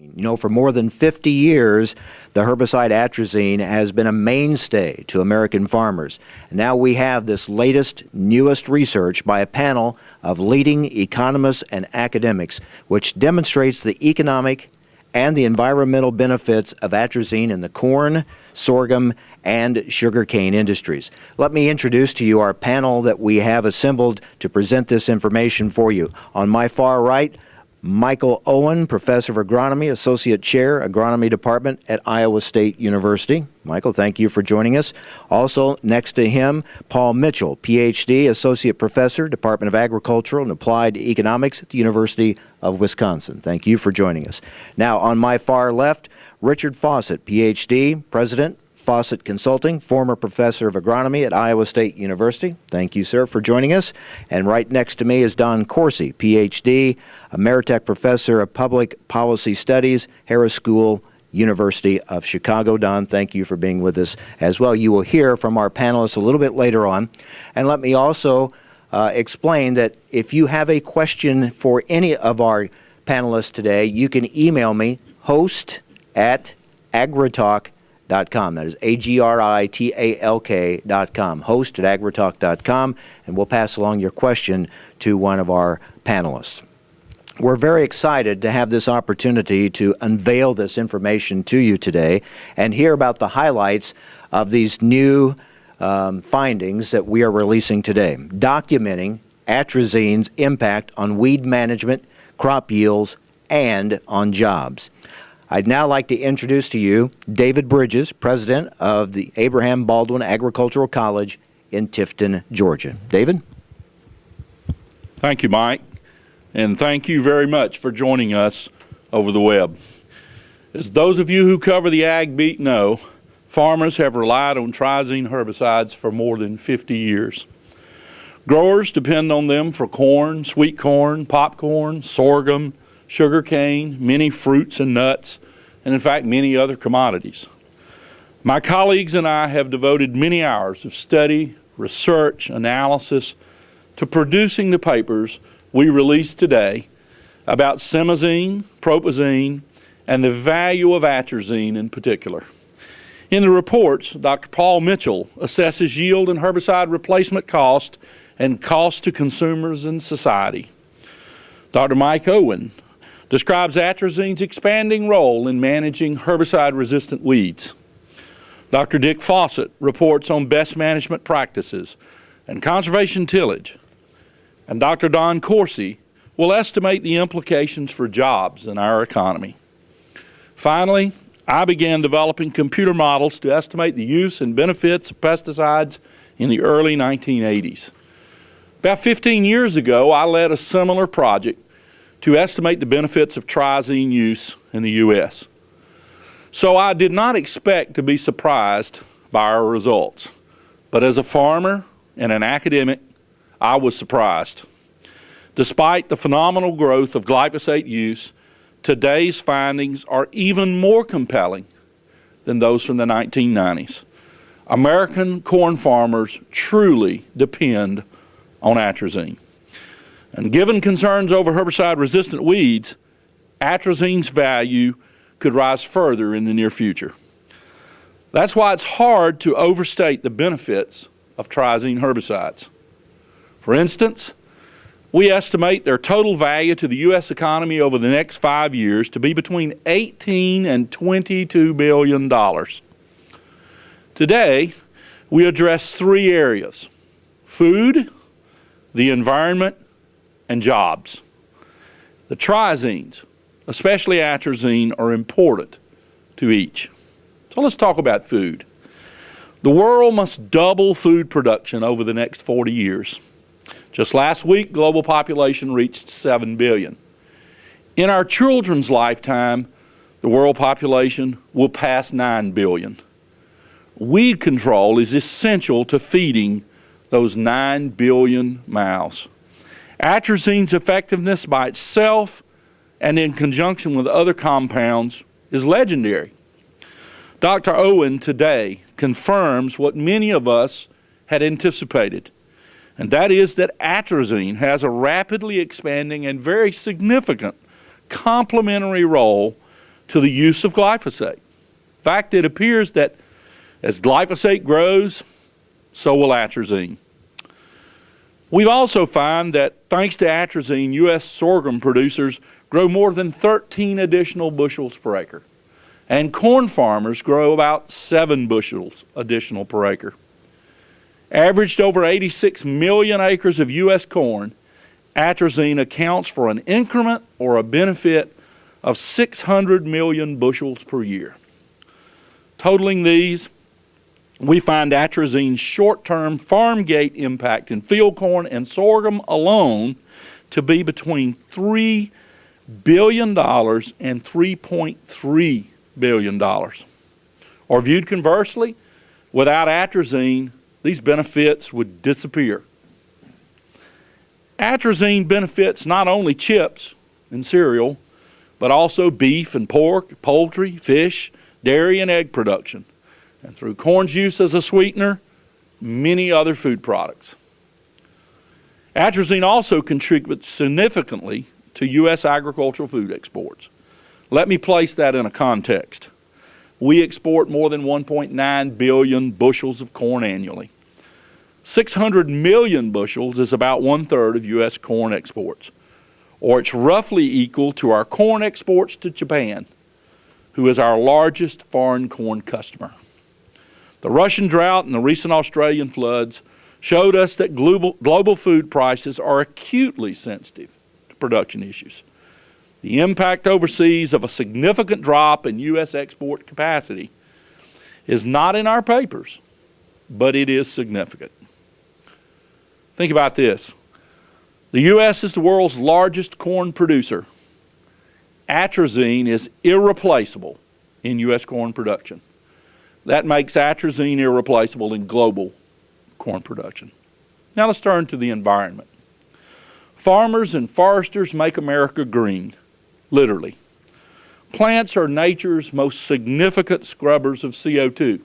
You know, for more than 50 years, the herbicide atrazine has been a mainstay to American farmers. And now we have this latest, newest research by a panel of leading economists and academics, which demonstrates the economic and the environmental benefits of atrazine in the corn, sorghum, and sugarcane industries. Let me introduce to you our panel that we have assembled to present this information for you. On my far right, Michael Owen, Professor of Agronomy, Associate Chair, Agronomy Department at Iowa State University. Michael, thank you for joining us. Also, next to him, Paul Mitchell, Ph.D., Associate Professor, Department of Agricultural and Applied Economics at the University of Wisconsin. Thank you for joining us. Now, on my far left, Richard Fawcett, Ph.D., President, Fawcett Consulting, former Professor of Agronomy at Iowa State University. Thank you, sir, for joining us. And right next to me is Don Corsi, Ph.D., Emeritech Professor of Public Policy Studies, Harris School, University of Chicago. Don, thank you for being with us as well. You will hear from our panelists a little bit later on. And let me also explain that if you have a question for any of our panelists today, you can email me, host@agritalk.com. That is agritalk.com, host@agritalk.com, and we'll pass along your question to one of our panelists. We're very excited to have this opportunity to unveil this information to you today and hear about the highlights of these new findings that we are releasing today, documenting atrazine's impact on weed management, crop yields, and on jobs. I'd now like to introduce to you David Bridges, President of the Abraham Baldwin Agricultural College in Tifton, Georgia. David? Thank you, Mike, and thank you very much for joining us over the web. As those of you who cover the ag beat know, farmers have relied on atrazine herbicides for more than 50 years. Growers depend on them for corn, sweet corn, popcorn, sorghum, sugarcane, many fruits and nuts, and in fact many other commodities. My colleagues and I have devoted many hours of study, research, analysis to producing the papers we released today about simazine, propazine, and the value of atrazine in particular. In the reports, Dr. Paul Mitchell assesses yield and herbicide replacement cost and cost to consumers and society. Dr. Mike Owen describes atrazine's expanding role in managing herbicide-resistant weeds. Dr. Dick Fawcett reports on best management practices and conservation tillage. And Dr. Don Corsi will estimate the implications for jobs in our economy. Finally, I began developing computer models to estimate the use and benefits of pesticides in the early 1980s. About 15 years ago, I led a similar project to estimate the benefits of atrazine use in the U.S. So I did not expect to be surprised by our results. But as a farmer and an academic, I was surprised. Despite the phenomenal growth of glyphosate use, today's findings are even more compelling than those from the 1990s. American corn farmers truly depend on atrazine. And given concerns over herbicide-resistant weeds, atrazine's value could rise further in the near future. That's why it's hard to overstate the benefits of atrazine herbicides. For instance, we estimate their total value to the U.S. economy over the next 5 years to be between $18 and $22 billion. Today, we address three areas: food, the environment, and jobs. The trazines, especially atrazine, are important to each. So let's talk about food. The world must double food production over the next 40 years. Just last week, global population reached 7 billion. In our children's lifetime, the world population will pass 9 billion. Weed control is essential to feeding those 9 billion mouths. Atrazine's effectiveness by itself and in conjunction with other compounds is legendary. Dr. Owen today confirms what many of us had anticipated, and that is that atrazine has a rapidly expanding and very significant complementary role to the use of glyphosate. In fact, it appears that as glyphosate grows, so will atrazine. We've also found that thanks to atrazine, U.S. sorghum producers grow more than 13 additional bushels per acre, and corn farmers grow about 7 bushels additional per acre. Averaged over 86 million acres of U.S. corn, atrazine accounts for an increment or a benefit of 600 million bushels per year. Totaling these, we find atrazine's short-term farm gate impact in field corn and sorghum alone to be between $3 billion and $3.3 billion. Or viewed conversely, without atrazine, these benefits would disappear. Atrazine benefits not only chips and cereal, but also beef and pork, poultry, fish, dairy, and egg production. And through corn's use as a sweetener, many other food products. Atrazine also contributes significantly to U.S. agricultural food exports. Let me place that in a context. We export more than 1.9 billion bushels of corn annually. 600 million bushels is about 1/3 of U.S. corn exports, or it's roughly equal to our corn exports to Japan, who is our largest foreign corn customer. The Russian drought and the recent Australian floods showed us that global food prices are acutely sensitive to production issues. The impact overseas of a significant drop in U.S. export capacity is not in our papers, but it is significant. Think about this. The U.S. is the world's largest corn producer. Atrazine is irreplaceable in U.S. corn production. That makes atrazine irreplaceable in global corn production. Now let's turn to the environment. Farmers and foresters make America green, literally. Plants are nature's most significant scrubbers of CO2.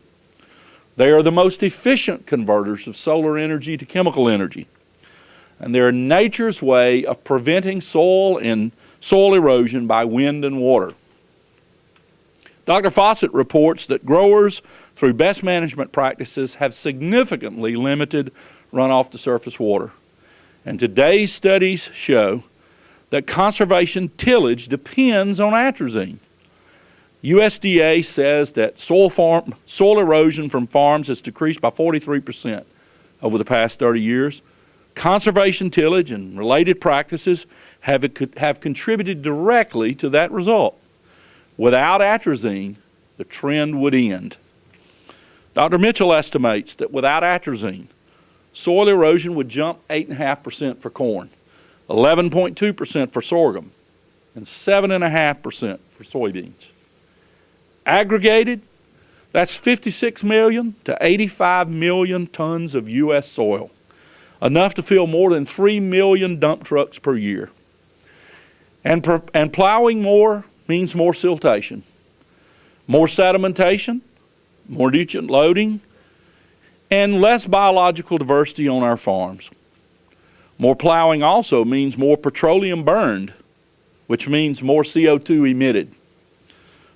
They are the most efficient converters of solar energy to chemical energy. And they're nature's way of preventing soil erosion by wind and water. Dr. Fawcett reports that growers, through best management practices, have significantly limited runoff to surface water. And today's studies show that conservation tillage depends on atrazine. USDA says that soil erosion from farms has decreased by 43% over the past 30 years. Conservation tillage and related practices have contributed directly to that result. Without atrazine, the trend would end. Dr. Mitchell estimates that without atrazine, soil erosion would jump 8.5% for corn, 11.2% for sorghum, and 7.5% for soybeans. Aggregated, that's 56 million to 85 million tons of U.S. soil, enough to fill more than 3 million dump trucks per year. And plowing more means more siltation, more sedimentation, more nutrient loading, and less biological diversity on our farms. More plowing also means more petroleum burned, which means more CO2 emitted.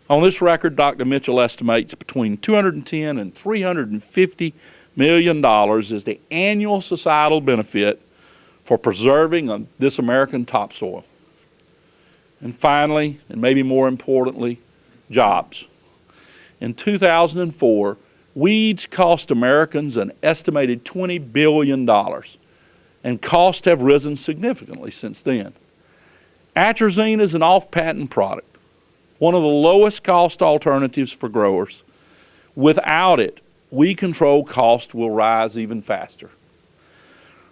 On this record, Dr. Mitchell estimates between $210 and $350 million is the annual societal benefit for preserving this American topsoil. And finally, and maybe more importantly, jobs. In 2004, weeds cost Americans an estimated $20 billion, and costs have risen significantly since then. Atrazine is an off-patent product, one of the lowest cost alternatives for growers. Without it, weed control costs will rise even faster.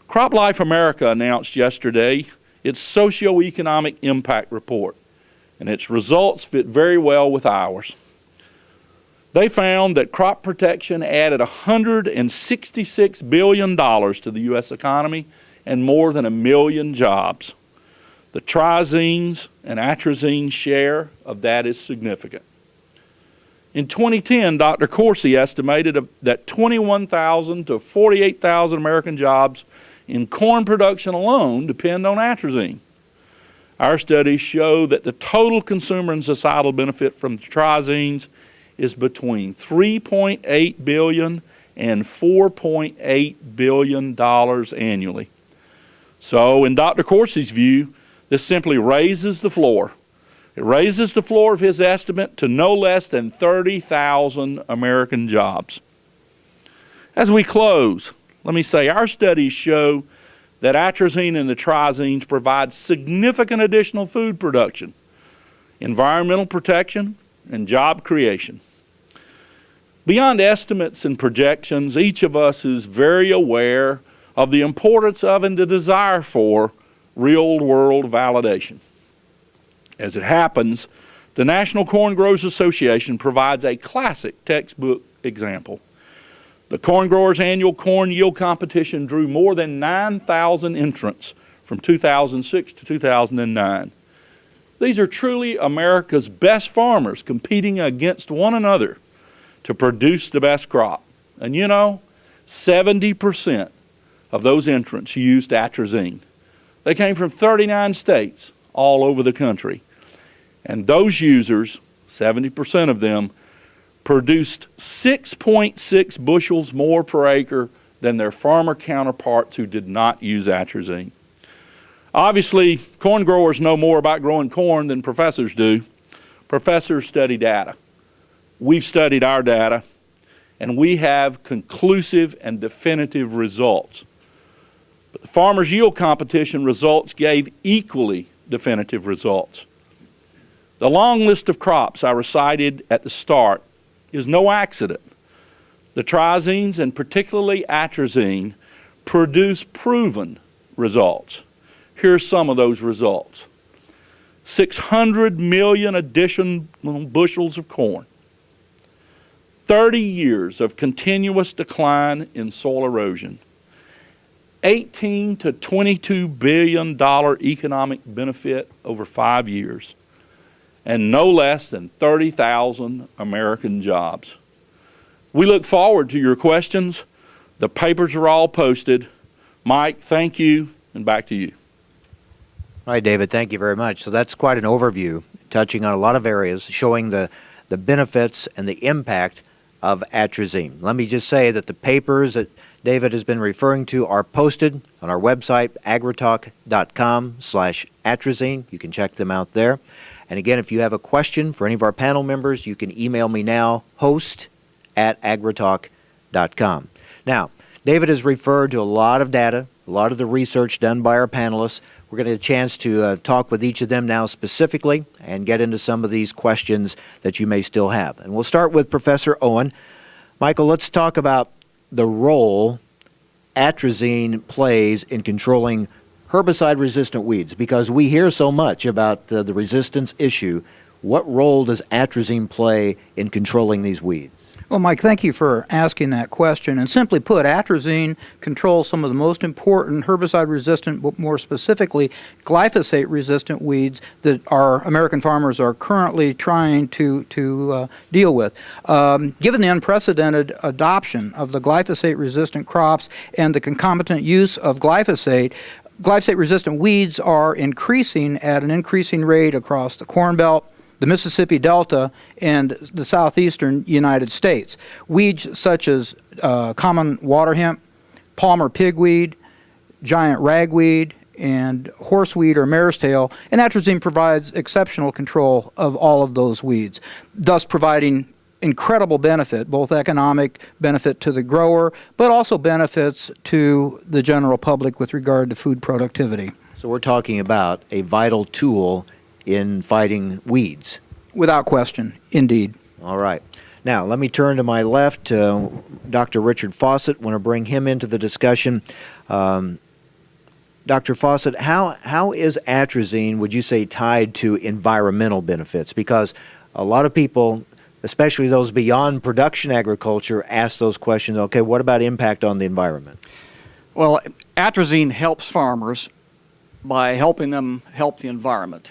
CropLife America announced yesterday its socioeconomic impact report, and its results fit very well with ours. They found that crop protection added $166 billion to the U.S. economy and more than 1 million jobs. The triazines and atrazine share of that is significant. In 2010, Dr. Corsi estimated that 21,000 to 48,000 American jobs in corn production alone depend on atrazine. Our studies show that the total consumer and societal benefit from the trizines is between $3.8 billion and $4.8 billion annually. So in Dr. Coursey's view, this simply raises the floor. It raises the floor of his estimate to no less than 30,000 American jobs. As we close, let me say our studies show that atrazine and the trizines provide significant additional food production, environmental protection, and job creation. Beyond estimates and projections, each of us is very aware of the importance of and the desire for real-world validation. As it happens, the National Corn Growers Association provides a classic textbook example. The Corn Growers' annual corn yield competition drew more than 9,000 entrants from 2006 to 2009. These are truly America's best farmers competing against one another to produce the best crop. And 70% of those entrants used atrazine. They came from 39 states all over the country. And those users, 70% of them, produced 6.6 bushels more per acre than their farmer counterparts who did not use atrazine. Obviously, corn growers know more about growing corn than professors do. Professors study data. We've studied our data, and we have conclusive and definitive results. But the farmers' yield competition results gave equally definitive results. The long list of crops I recited at the start is no accident. The trizines, and particularly atrazine, produce proven results. Here's some of those results. 600 million additional bushels of corn. 30 years of continuous decline in soil erosion. $18 to $22 billion economic benefit over 5 years. And no less than 30,000 American jobs. We look forward to your questions. The papers are all posted. Mike, thank you, and back to you. All right, David, thank you very much. So that's quite an overview, touching on a lot of areas, showing the benefits and the impact of atrazine. Let me just say that the papers that David has been referring to are posted on our website, agritalk.com/atrazine. You can check them out there. And again, if you have a question for any of our panel members, you can email me now, host@agritalk.com. Now, David has referred to a lot of data, a lot of the research done by our panelists. We're going to get a chance to talk with each of them now specifically and get into some of these questions that you may still have. And we'll start with Professor Owen. Michael, let's talk about the role atrazine plays in controlling herbicide-resistant weeds, because we hear so much about the resistance issue. What role does atrazine play in controlling these weeds? Well, Mike, thank you for asking that question. And simply put, atrazine controls some of the most important herbicide-resistant, but more specifically, glyphosate-resistant weeds that our American farmers are currently trying to deal with. Given the unprecedented adoption of the glyphosate-resistant crops and the concomitant use of glyphosate-resistant weeds are increasing at an increasing rate across the Corn Belt, the Mississippi Delta, and the southeastern United States. Weeds such as common water hemp, Palmer pigweed, giant ragweed, and horseweed or mare's tail, and atrazine provides exceptional control of all of those weeds, thus providing incredible benefit, both economic benefit to the grower, but also benefits to the general public with regard to food productivity. So we're talking about a vital tool in fighting weeds. Without question, indeed. All right. Now, let me turn to my left, Dr. Richard Fawcett. I want to bring him into the discussion. Dr. Fawcett, how is atrazine, would you say, tied to environmental benefits? Because a lot of people, especially those beyond production agriculture, ask those questions, okay, what about impact on the environment? Well, atrazine helps farmers by helping them help the environment.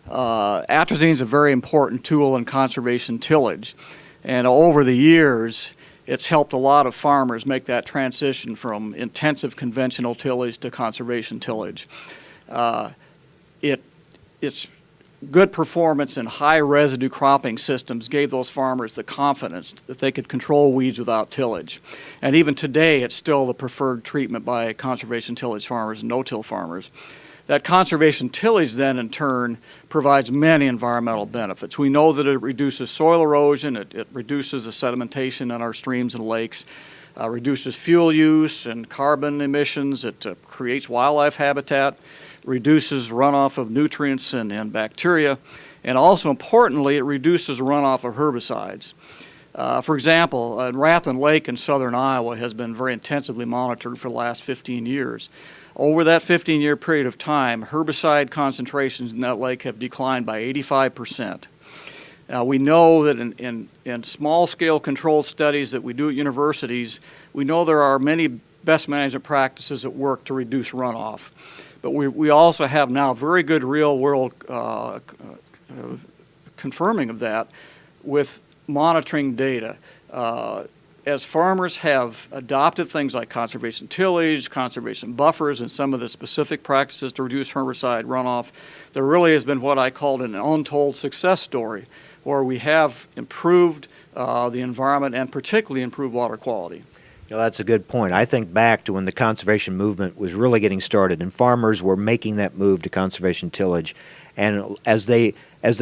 Atrazine is a very important tool in conservation tillage, and over the years it's helped a lot of farmers make that transition from intensive conventional tillage to conservation tillage. It its good performance in high residue cropping systems gave those farmers the confidence that they could control weeds without tillage. And even today, it's still the preferred treatment by conservation tillage farmers and no-till farmers. That conservation tillage then, in turn, provides many environmental benefits. We know that it reduces soil erosion, it reduces the sedimentation in our streams and lakes, reduces fuel use and carbon emissions, it creates wildlife habitat, reduces runoff of nutrients and bacteria, and also importantly, it reduces runoff of herbicides. For example, Rathman Lake in southern Iowa has been very intensively monitored for the last 15 years. Over that 15-year period of time, herbicide concentrations in that lake have declined by 85%. We know that in small-scale controlled studies that we do at universities, we know there are many best management practices that work to reduce runoff. But we also have now very good real-world confirming of that with monitoring data. As farmers have adopted things like conservation tillage, conservation buffers, and some of the specific practices to reduce herbicide runoff, there really has been what I called an untold success story, where we have improved the environment and particularly improved water quality. You know, that's a good point. I think back to when the conservation movement was really getting started and farmers were making that move to conservation tillage. And as they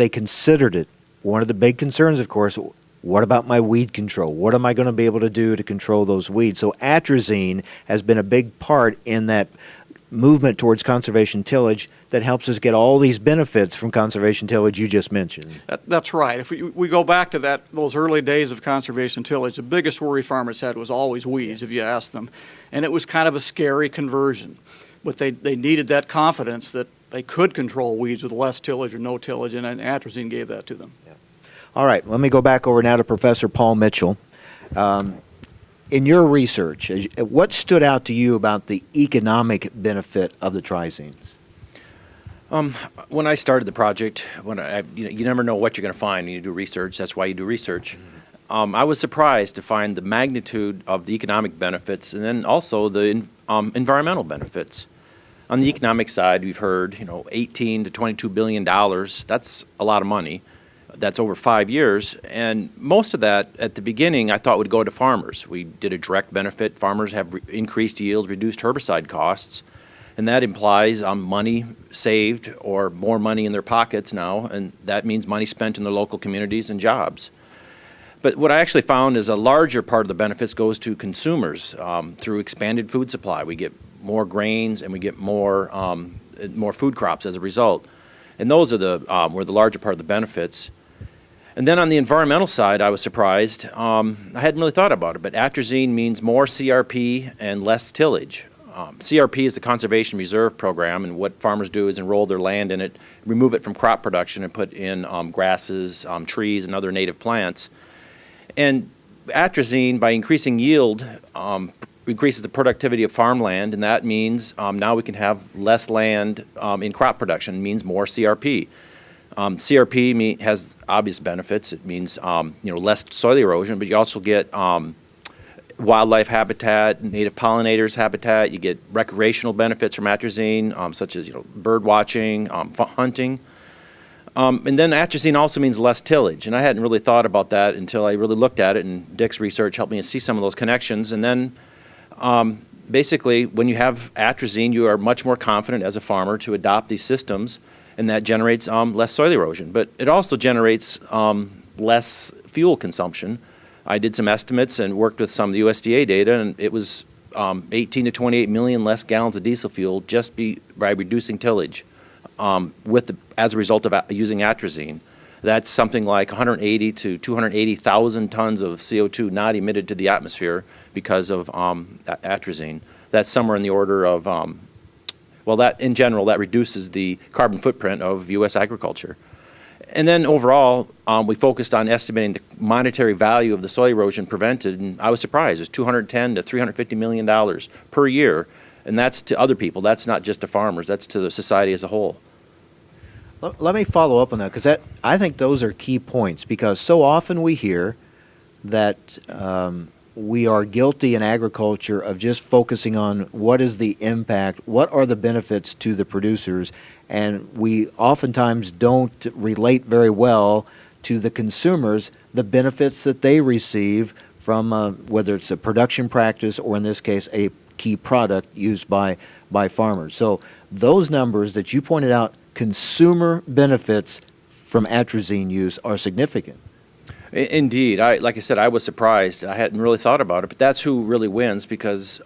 considered it, one of the big concerns, of course, what about my weed control? What am I going to be able to do to control those weeds? So atrazine has been a big part in that movement towards conservation tillage that helps us get all these benefits from conservation tillage you just mentioned. That's right. If we go back to those early days of conservation tillage, the biggest worry farmers had was always weeds, if you asked them. And it was kind of a scary conversion. But they needed that confidence that they could control weeds with less tillage or no tillage, and atrazine gave that to them. Yeah. All right, let me go back over now to Professor Paul Mitchell. In your research, what stood out to you about the economic benefit of the trizines? When I started the project, you never know what you're going to find when you do research. That's why you do research. I was surprised to find the magnitude of the economic benefits and then also the environmental benefits. On the economic side, we've heard, 18 to $22 billion. That's a lot of money. That's over 5 years, and most of that at the beginning I thought would go to farmers. We did a direct benefit. Farmers have increased yield, reduced herbicide costs, and that implies money saved or more money in their pockets now, and that means money spent in their local communities and jobs. But what I actually found is a larger part of the benefits goes to consumers through expanded food supply. We get more grains and we get more food crops as a result, and those are were the larger part of the benefits. And then on the environmental side, I was surprised. I hadn't really thought about it, but atrazine means more CRP and less tillage. CRP is the Conservation Reserve Program, and what farmers do is enroll their land in it, remove it from crop production, and put in grasses, trees, and other native plants. And atrazine, by increasing yield, increases the productivity of farmland, and that means now we can have less land in crop production. It means more CRP. CRP has obvious benefits. It means less soil erosion, but you also get wildlife habitat, native pollinators habitat. You get recreational benefits from atrazine, such as bird watching, hunting. And then atrazine also means less tillage, and I hadn't really thought about that until I really looked at it, and Dick's research helped me see some of those connections. And then basically, when you have atrazine, you are much more confident as a farmer to adopt these systems, and that generates less soil erosion. But it also generates less fuel consumption. I did some estimates and worked with some of the USDA data, and it was 18 to 28 million less gallons of diesel fuel just by reducing tillage as a result of using atrazine. That's something like 180 to 280,000 tons of CO2 not emitted to the atmosphere because of atrazine. That's somewhere in the order of, that in general, that reduces the carbon footprint of U.S. agriculture. And then overall, we focused on estimating the monetary value of the soil erosion prevented, and I was surprised. It's $210 to $350 million per year, and that's to other people. That's not just to farmers. That's to the society as a whole. Let me follow up on that, because I think those are key points, because so often we hear that we are guilty in agriculture of just focusing on what is the impact, what are the benefits to the producers, and we oftentimes don't relate very well to the consumers, the benefits that they receive from whether it's a production practice or in this case a key product used by farmers. So those numbers that you pointed out, consumer benefits from atrazine use are significant. Indeed. Like I said, I was surprised. I hadn't really thought about it, but that's who really wins because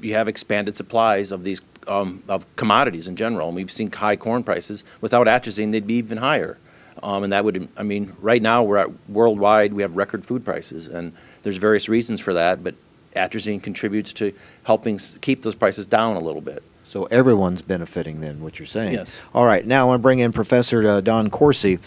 you have expanded supplies of these of commodities in general. And we've seen high corn prices. Without atrazine, they'd be even higher. And that would, I mean, right now we're at worldwide, we have record food prices, and there's various reasons for that, but atrazine contributes to helping keep those prices down a little bit. So everyone's benefiting then, what you're saying. Yes. All right, now I want to bring in Professor Don Corsi.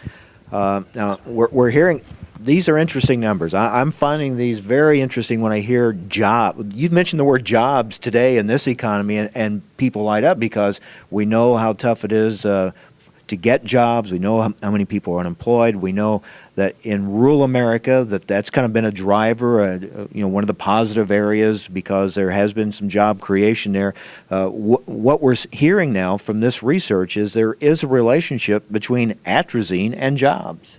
Now, we're hearing, these are interesting numbers. I'm finding these very interesting when I hear job. You've mentioned the word jobs today in this economy, and people light up because we know how tough it is to get jobs. We know how many people are unemployed. We know that in rural America that's kind of been a driver, one of the positive areas because there has been some job creation there. What we're hearing now from this research is there is a relationship between atrazine and jobs.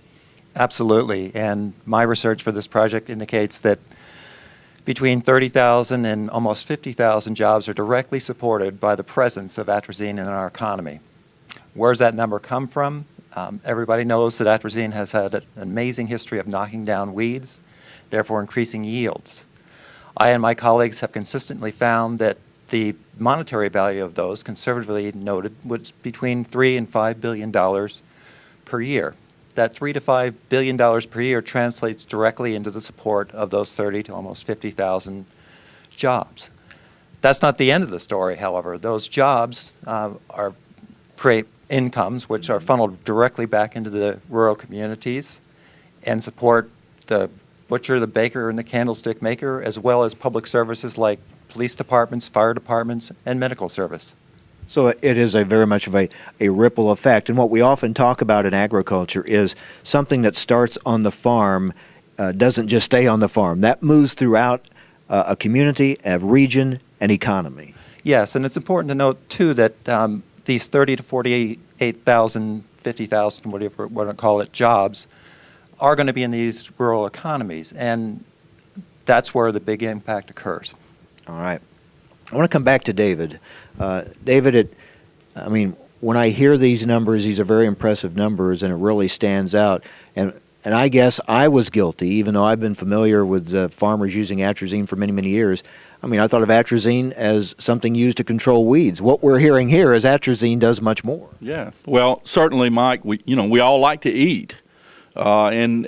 Absolutely, and my research for this project indicates that between 30,000 and almost 50,000 jobs are directly supported by the presence of atrazine in our economy. Where's that number come from? Everybody knows that atrazine has had an amazing history of knocking down weeds, therefore increasing yields. I and my colleagues have consistently found that the monetary value of those, conservatively noted, was between $3 and $5 billion per year. That $3 to $5 billion per year translates directly into the support of those 30 to almost 50,000 jobs. That's not the end of the story, however. Those jobs create incomes which are funneled directly back into the rural communities and support the butcher, the baker, and the candlestick maker, as well as public services like police departments, fire departments, and medical service. So it is very much of a ripple effect. And what we often talk about in agriculture is something that starts on the farm doesn't just stay on the farm. That moves throughout a community, a region, an economy. Yes, and it's important to note, too, that these 30 to 48,000, 50,000, whatever you want to call it, jobs are going to be in these rural economies, and that's where the big impact occurs. All right. I want to come back to David. David, when I hear these numbers, these are very impressive numbers, and it really stands out. And I guess I was guilty, even though I've been familiar with farmers using atrazine for many, many years. I thought of atrazine as something used to control weeds. What we're hearing here is atrazine does much more. Yeah. Well, certainly, Mike, we all like to eat. And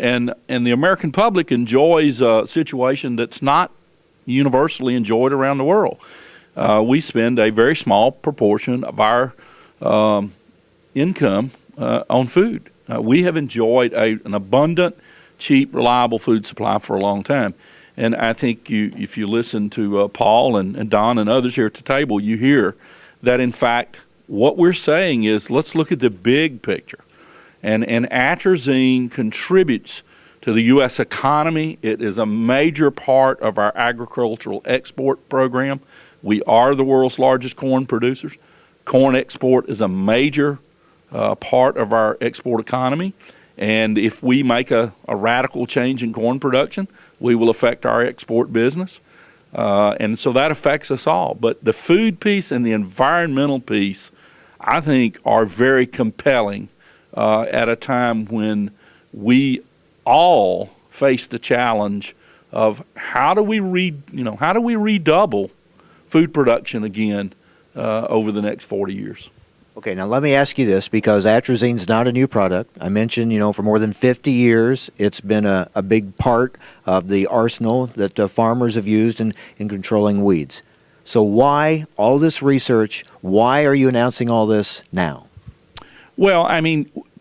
the American public enjoys a situation that's not universally enjoyed around the world. We spend a very small proportion of our income on food. We have enjoyed an abundant, cheap, reliable food supply for a long time. And I think if you listen to Paul and Don and others here at the table, you hear that, in fact, what we're saying is let's look at the big picture. And atrazine contributes to the U.S. economy. It is a major part of our agricultural export program. We are the world's largest corn producers. Corn export is a major part of our export economy. And if we make a radical change in corn production, we will affect our export business. And so that affects us all. But the food piece and the environmental piece, I think, are very compelling at a time when we all face the challenge of how do we redouble food production again over the next 40 years. Okay, now let me ask you this, because atrazine's not a new product. I mentioned, for more than 50 years, it's been a big part of the arsenal that farmers have used in controlling weeds. So why all this research? Why are you announcing all this now? Well,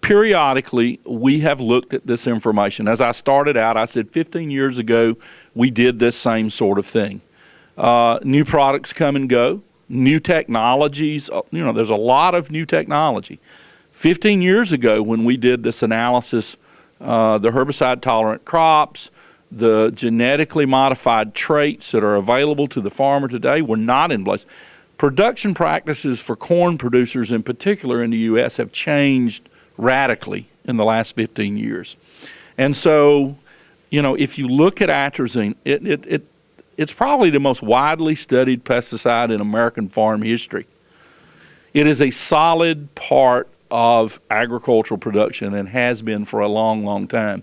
periodically we have looked at this information. As I started out, I said 15 years ago we did this same sort of thing. New products come and go. New technologies, there's a lot of new technology. 15 years ago when we did this analysis, the herbicide-tolerant crops, the genetically modified traits that are available to the farmer today were not in place. Production practices for corn producers in particular in the U.S. have changed radically in the last 15 years. And so, if you look at atrazine, it's probably the most widely studied pesticide in American farm history. It is a solid part of agricultural production and has been for a long, long time.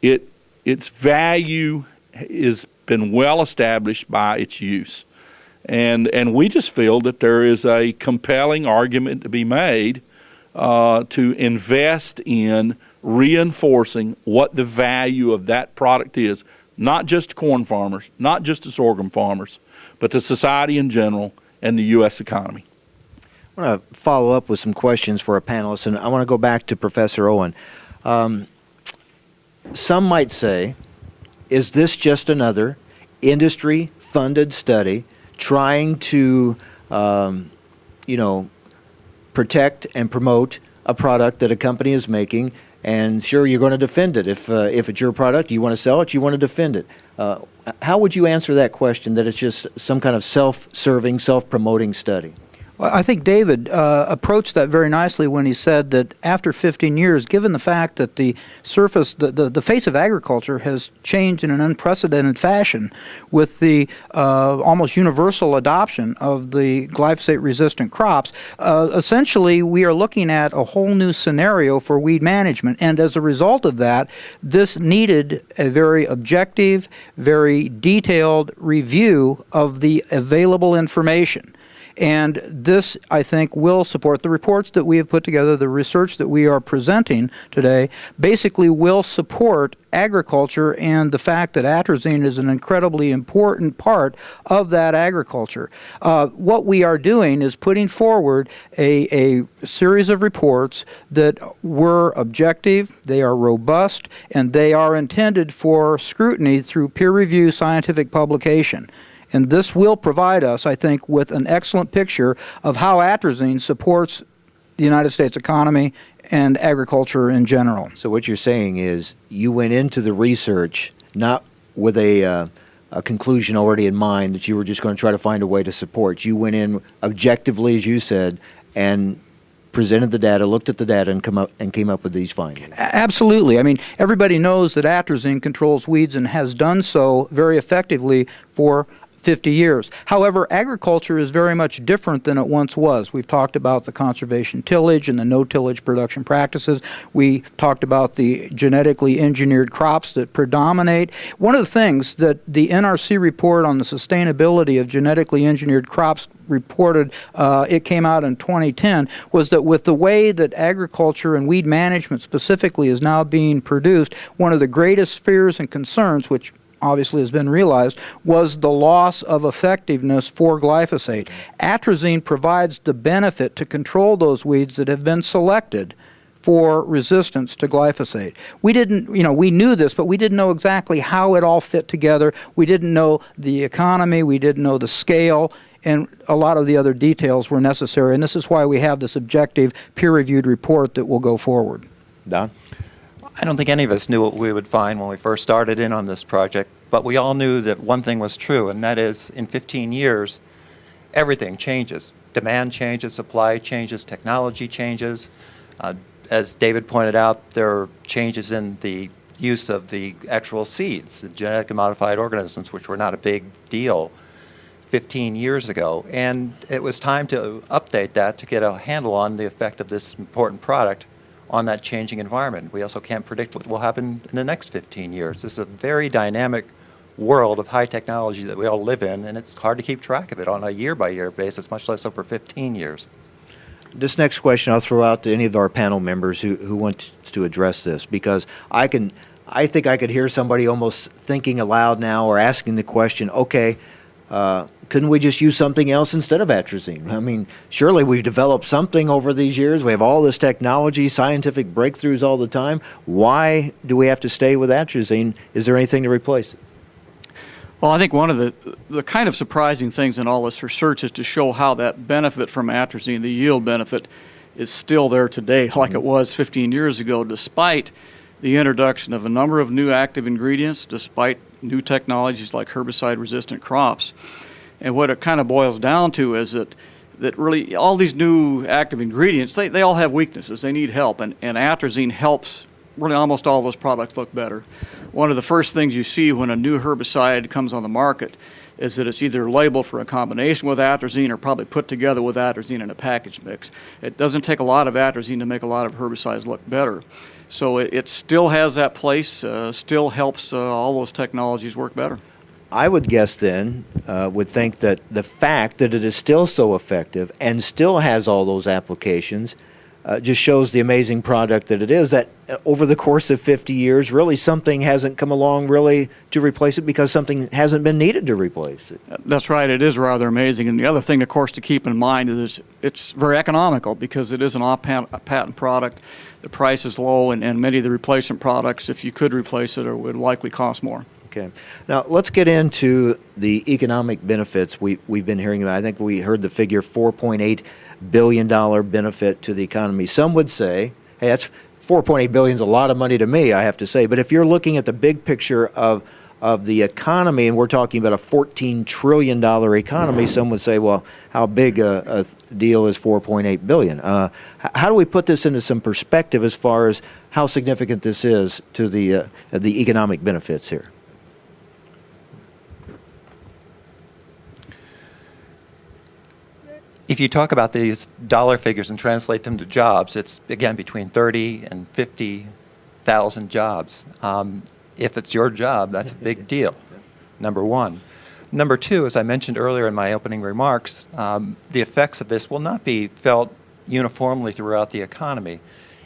Its value has been well established by its use. And we just feel that there is a compelling argument to be made to invest in reinforcing what the value of that product is, not just to corn farmers, not just to sorghum farmers, but to society in general and the U.S. economy. I want to follow up with some questions for our panelists, and I want to go back to Professor Owen. Some might say, is this just another industry-funded study trying to, protect and promote a product that a company is making? And sure, you're going to defend it. If it's your product, you want to sell it, you want to defend it. How would you answer that question, that it's just some kind of self-serving, self-promoting study? Well, I think David approached that very nicely when he said that after 15 years, given the fact that the surface, the face of agriculture has changed in an unprecedented fashion with the almost universal adoption of the glyphosate-resistant crops, essentially we are looking at a whole new scenario for weed management. And as a result of that, this needed a very objective, very detailed review of the available information. And this, I think, will support the reports that we have put together, the research that we are presenting today, basically will support agriculture and the fact that atrazine is an incredibly important part of that agriculture. What we are doing is putting forward a series of reports that were objective, they are robust, and they are intended for scrutiny through peer-reviewed scientific publication. And this will provide us, I think, with an excellent picture of how atrazine supports the United States economy and agriculture in general. So what you're saying is you went into the research not with a conclusion already in mind that you were just going to try to find a way to support. You went in objectively, as you said, and presented the data, looked at the data, and came up with these findings. Absolutely. I mean, everybody knows that atrazine controls weeds and has done so very effectively for 50 years. However, agriculture is very much different than it once was. We've talked about the conservation tillage and the no-tillage production practices. We talked about the genetically engineered crops that predominate. One of the things that the NRC report on the sustainability of genetically engineered crops reported, it came out in 2010, was that with the way that agriculture and weed management specifically is now being produced, one of the greatest fears and concerns, which obviously has been realized, was the loss of effectiveness for glyphosate. Atrazine provides the benefit to control those weeds that have been selected for resistance to glyphosate. We didn't, we knew this, but we didn't know exactly how it all fit together. We didn't know the economy, we didn't know the scale, and a lot of the other details were necessary. And this is why we have this objective, peer-reviewed report that will go forward. Don? I don't think any of us knew what we would find when we first started in on this project, but we all knew that one thing was true, and that is in 15 years, everything changes. Demand changes, supply changes, technology changes. As David pointed out, there are changes in the use of the actual seeds, the genetically modified organisms, which were not a big deal 15 years ago. And it was time to update that to get a handle on the effect of this important product on that changing environment. We also can't predict what will happen in the next 15 years. This is a very dynamic world of high technology that we all live in, and it's hard to keep track of it on a year-by-year basis, much less over 15 years. This next question I'll throw out to any of our panel members who want to address this, because I think I could hear somebody almost thinking aloud now or asking the question, okay, couldn't we just use something else instead of atrazine? I mean, surely we've developed something over these years. We have all this technology, scientific breakthroughs all the time. Why do we have to stay with atrazine? Is there anything to replace it? Well, I think one of the kind of surprising things in all this research is to show how that benefit from atrazine, the yield benefit, is still there today like it was 15 years ago, despite the introduction of a number of new active ingredients despite new technologies like herbicide-resistant crops. And what it kind of boils down to is that really all these new active ingredients, they all have weaknesses. They need help, and atrazine helps really almost all those products look better. One of the first things you see when a new herbicide comes on the market is that it's either labeled for a combination with atrazine or probably put together with atrazine in a package mix. It doesn't take a lot of atrazine to make a lot of herbicides look better. So it still has that place, still helps all those technologies work better. I would guess then, would think that the fact that it is still so effective and still has all those applications just shows the amazing product that it is, that over the course of 50 years, really something hasn't come along really to replace it because something hasn't been needed to replace it. That's right. It is rather amazing. And the other thing, of course, to keep in mind is it's very economical because it is an off-patent product. The price is low, and many of the replacement products, if you could replace it, would likely cost more. Okay. Now, let's get into the economic benefits we've been hearing about. I think we heard the figure $4.8 billion benefit to the economy. Some would say, hey, that's $4.8 billion is a lot of money to me, I have to say. But if you're looking at the big picture of the economy, and we're talking about a $14 trillion economy, some would say, well, how big a deal is $4.8 billion? How do we put this into some perspective as far as how significant this is to the economic benefits here? If you talk about these dollar figures and translate them to jobs, it's, again, between 30 and 50,000 jobs. If it's your job, that's a big deal, number one. Number two, as I mentioned earlier in my opening remarks, the effects of this will not be felt uniformly throughout the economy.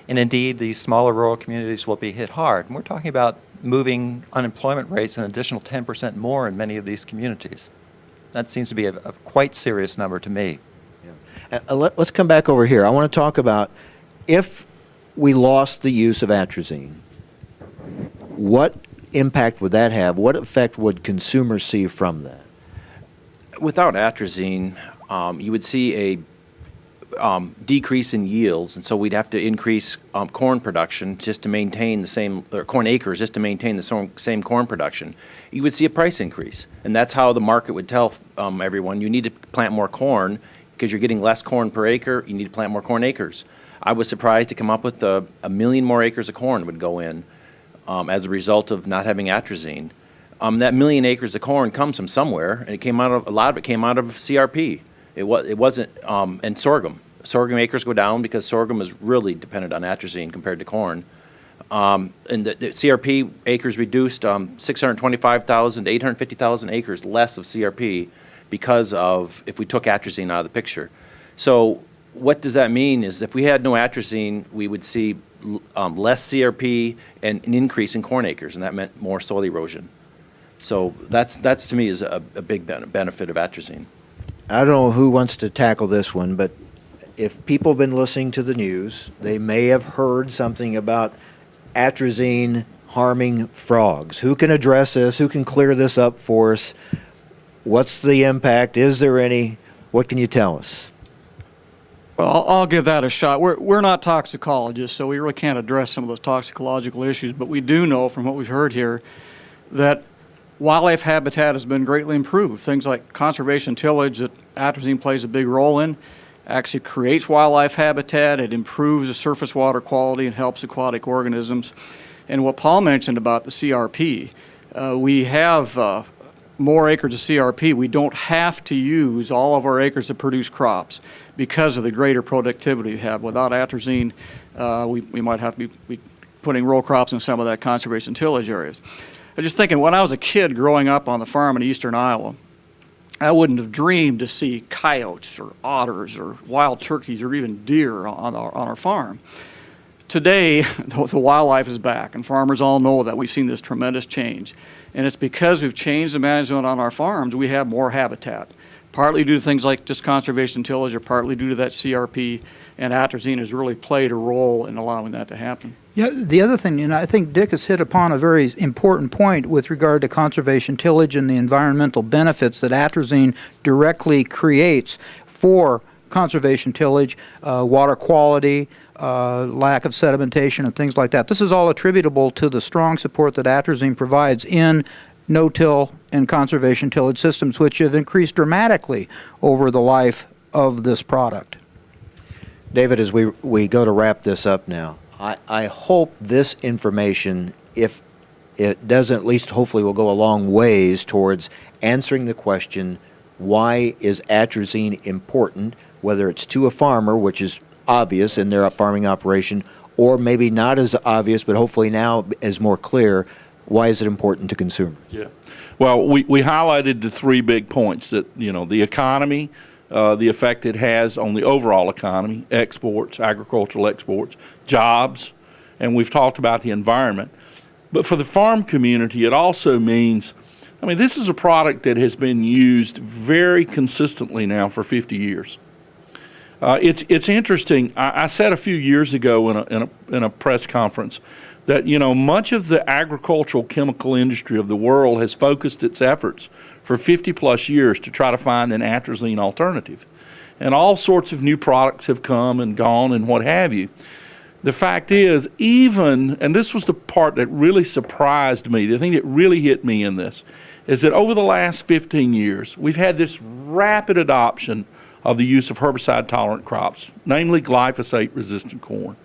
And indeed, these smaller rural communities will be hit hard. And we're talking about moving unemployment rates an additional 10% more in many of these communities. That seems to be a quite serious number to me. Let's come back over here. I want to talk about if we lost the use of atrazine, what impact would that have? What effect would consumers see from that? Without atrazine, you would see a decrease in yields, and so we'd have to increase corn production just to maintain the same, or corn acres just to maintain the same corn production. You would see a price increase, and that's how the market would tell everyone, you need to plant more corn because you're getting less corn per acre, you need to plant more corn acres. I was surprised to come up with a million more acres of corn would go in as a result of not having atrazine. That million acres of corn comes from somewhere, and a lot of it came out of CRP. It wasn't, and sorghum. Sorghum acres go down because sorghum is really dependent on atrazine compared to corn. And the CRP acres reduced 625,000 to 850,000 acres less of CRP because of if we took atrazine out of the picture. So what does that mean is if we had no atrazine, we would see less CRP and an increase in corn acres, and that meant more soil erosion. So that's to me is a big benefit of atrazine. I don't know who wants to tackle this one, but if people have been listening to the news, they may have heard something about atrazine harming frogs. Who can address this? Who can clear this up for us? What's the impact? Is there any? What can you tell us? Well, I'll give that a shot. We're not toxicologists, so we really can't address some of those toxicological issues, but we do know from what we've heard here that wildlife habitat has been greatly improved. Things like conservation tillage that atrazine plays a big role in actually creates wildlife habitat. It improves the surface water quality and helps aquatic organisms. And what Paul mentioned about the CRP, we have more acres of CRP. We don't have to use all of our acres to produce crops because of the greater productivity we have. Without atrazine, we might have to be putting row crops in some of that conservation tillage areas. I was just thinking, when I was a kid growing up on the farm in eastern Iowa, I wouldn't have dreamed to see coyotes or otters or wild turkeys or even deer on our farm. Today, the wildlife is back, and farmers all know that. We've seen this tremendous change. And it's because we've changed the management on our farms, we have more habitat, partly due to things like just conservation tillage or partly due to that CRP, and atrazine has really played a role in allowing that to happen. Yeah, the other thing, and I think Dick has hit upon a very important point with regard to conservation tillage and the environmental benefits that atrazine directly creates for conservation tillage, water quality, lack of sedimentation and things like that. This is all attributable to the strong support that atrazine provides in no-till and conservation tillage systems, which have increased dramatically over the life of this product. David, as we go to wrap this up now, I hope this information, if it doesn't, at least hopefully will go a long ways towards answering the question, why is atrazine important, whether it's to a farmer, which is obvious in their farming operation, or maybe not as obvious, but hopefully now is more clear, why is it important to consumers? Yeah. Well, we highlighted the three big points that, the economy, the effect it has on the overall economy, exports, agricultural exports, jobs, and we've talked about the environment. But for the farm community, it also means, this is a product that has been used very consistently now for 50 years. It's interesting. I said a few years ago in a press conference that, much of the agricultural chemical industry of the world has focused its efforts for 50 plus years to try to find an atrazine alternative. And all sorts of new products have come and gone and what have you. The fact is, and this was the part that really surprised me, the thing that really hit me in this, is that over the last 15 years, we've had this rapid adoption of the use of herbicide-tolerant crops, namely glyphosate-resistant corn.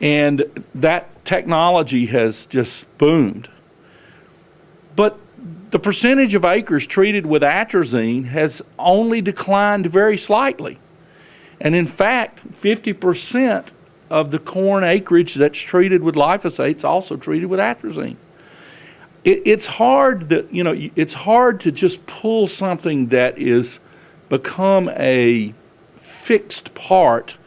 And that technology has just boomed. But the percentage of acres treated with atrazine has only declined very slightly. And in fact, 50% of the corn acreage that's treated with glyphosate is also treated with atrazine. It's hard to just pull something that is become a fixed part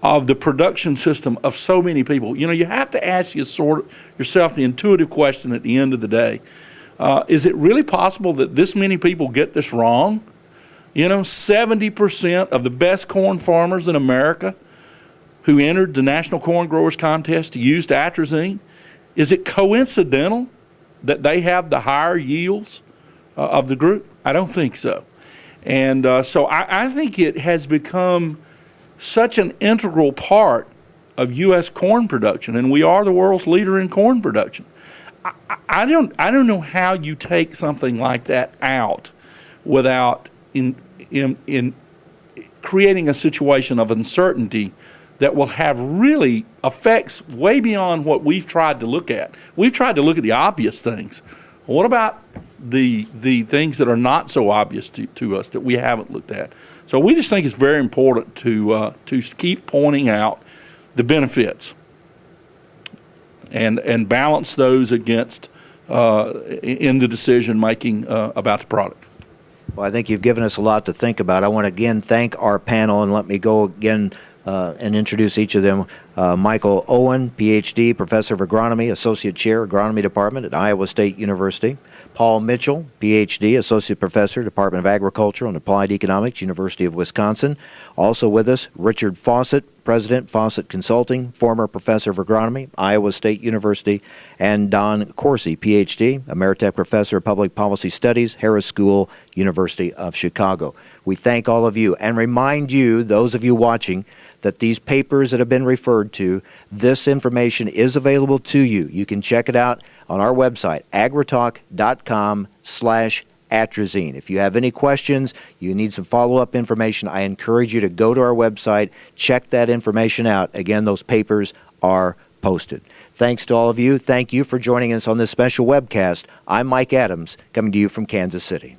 of the production system of so many people. You have to ask yourself the intuitive question at the end of the day. Is it really possible that this many people get this wrong? 70% of the best corn farmers in America who entered the National Corn Growers Contest used atrazine. Is it coincidental that they have the higher yields of the group? I don't think so. And so I think it has become such an integral part of U.S. corn production, and we are the world's leader in corn production. I don't know how you take something like that out without in creating a situation of uncertainty that will have really effects way beyond what we've tried to look at. We've tried to look at the obvious things. What about the things that are not so obvious to us that we haven't looked at? So we just think it's very important to keep pointing out the benefits and balance those against in the decision making about the product. Well, I think you've given us a lot to think about. I want to again thank our panel, and let me go again and introduce each of them. Michael Owen, Ph.D., Professor of Agronomy, Associate Chair, Agronomy Department at Iowa State University. Paul Mitchell, Ph.D., Associate Professor, Department of Agriculture and Applied Economics, University of Wisconsin. Also with us, Richard Fawcett, President, Fawcett Consulting, former Professor of Agronomy, Iowa State University, and Don Corsi, Ph.D., Emeritech Professor of Public Policy Studies, Harris School, University of Chicago. We thank all of you and remind you, those of you watching, that these papers that have been referred to, this information is available to you. You can check it out on our website, agritalk.com/atrazine. If you have any questions, you need some follow-up information, I encourage you to go to our website, check that information out. Again, those papers are posted. Thanks to all of you. Thank you for joining us on this special webcast. I'm Mike Adams, coming to you from Kansas City.